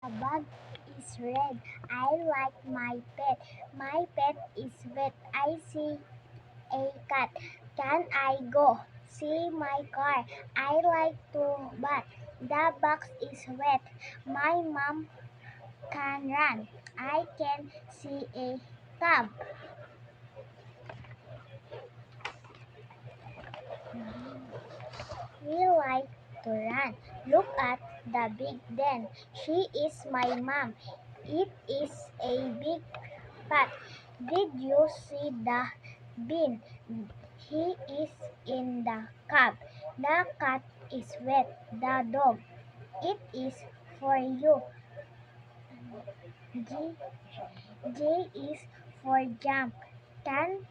The bug is red. I like my pet. My pet is wet. I see a cat. Can I go? See my car. I like to bat. The box is wet. My mom can run. I can see a tub. We like to run. Look at the big den. She is my mom. It is a big pot. Did you see the bin? He is in the cup. The cat is wet. The dog. It is for you. G, J is for jump. Can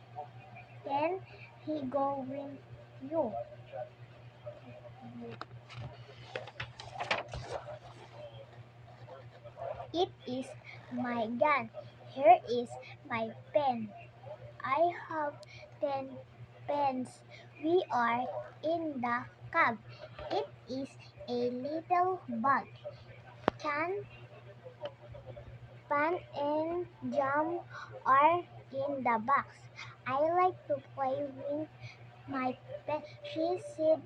he go with you? It is my gun. Here is my pen. I have 10 pens. We are in the cab. It is a little bug. Can pan and jam are in the box. I like to play with my pet. She said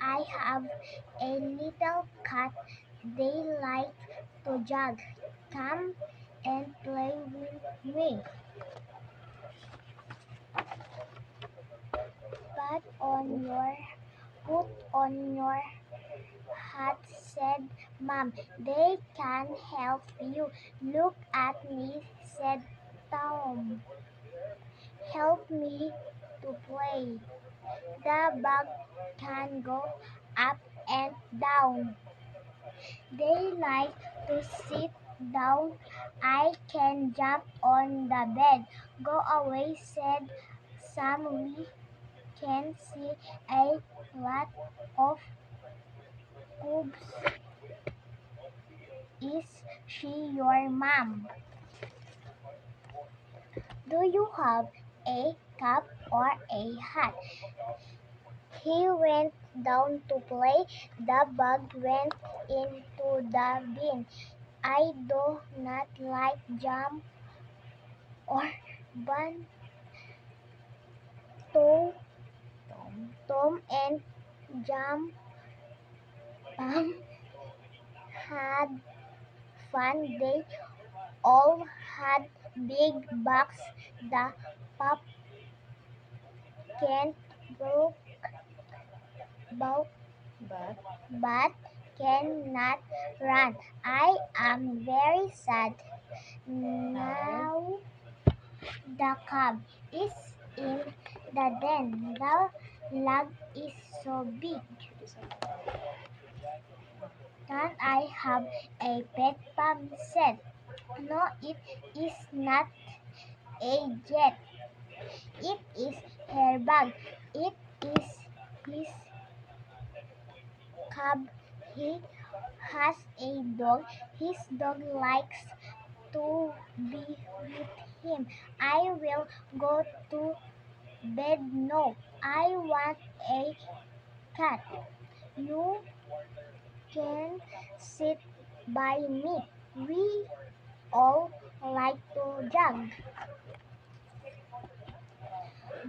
I have a little cat. They like to jog. Come and play with me. Put on your put on your hat, said Mom. They can help you. Look at me, said Tom. Help me to play. The bug can go up and down. They like to sit down. I can jump on the bed. Go away, said Sam. We can see a lot of boobs. Is she your mom? Do you have a cap or a hat? He went down to play. The bug went into the bin. I do not like jam or bun. Tom, Tom and Jam Pam had fun. They all had big bucks. The pup can't walk but cannot run. I am very sad. Now the cub is in the den. The log is so big. Can I have a pet? Pam said. No, it is not a jet. It is her bag. It is his cub. He has a dog. His dog likes to be with him. I will go to bed now. I want a cat. You can sit by me. We all like to jog.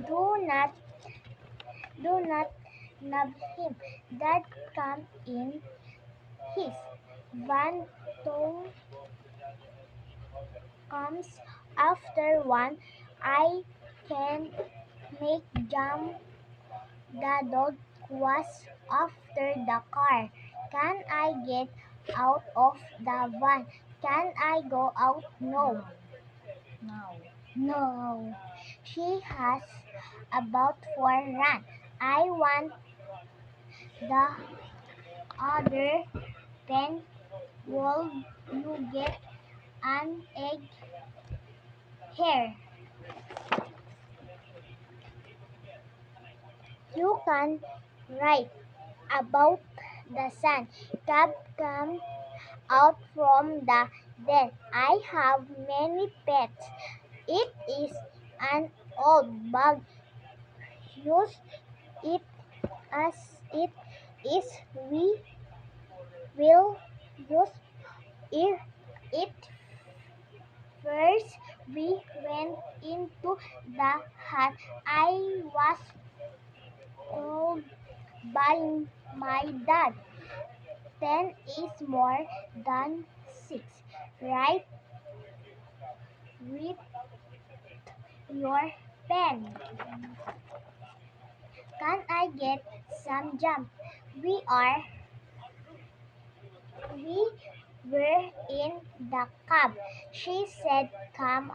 Do not nub him. Dad come in his van. Tom comes after one. I can make jump. The dog was after the car. Can I get out of the van? Can I go out? No. No. She has about four run. I want the other pen. Will you get an egg here? You can write about the sun. Cub come out from the den. I have many pets. It is an old bug. Use it as it is. We will use If it first we went into the hut, I was told by my dad, 10 is more than 6. Write with your pen. Can I get some jam? We are we were in the cab. She said, come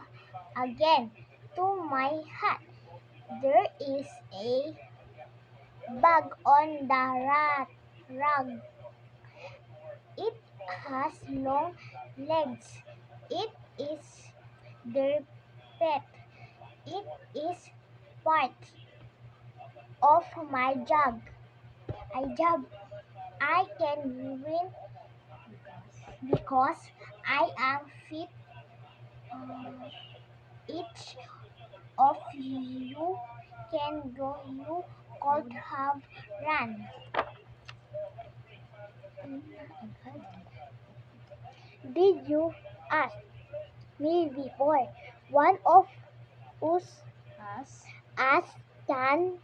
again to my hut. There is a bug on the rug. It has long legs. It is their pet. It is part of my job. I can win because I am fit. Each of you can go. You could have run. Did you ask me before? One of us As asked can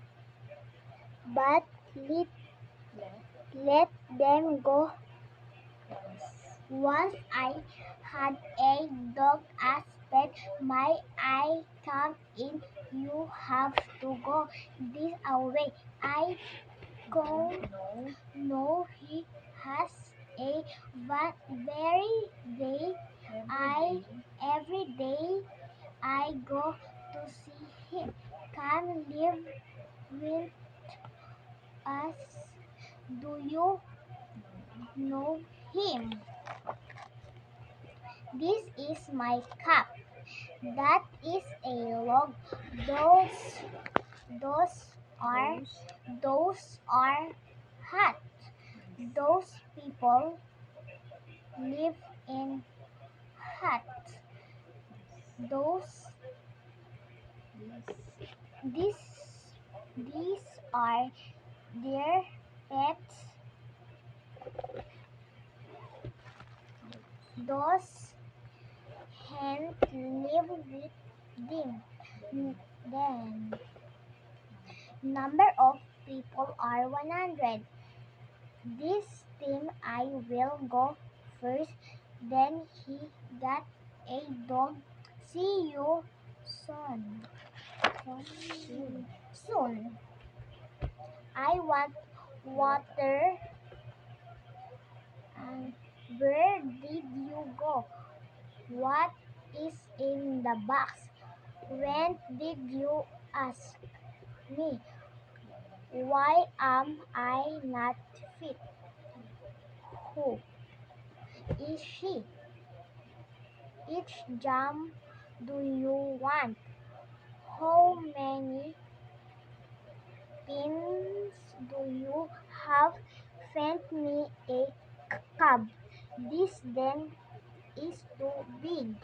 but let them go. Once I had a dog as pet. My I come in. You have to go this away. I don't no know he has a very day. I every day every day I go to see him. Come live with us. Do you know him? This is my cup. That is a log. Those those are those those are hut. Those people live in huts. Those this these these are their pets. Those hens live with them. Then number of people are 100. This team I will go first. Then he got a dog. See you soon. soon Soon. I want water. And where did you go? What is in the box? When did you ask me? Why am I not fit? Who is she? Each jam do you want? How many pins do you have? Send me a cab. This den is too big.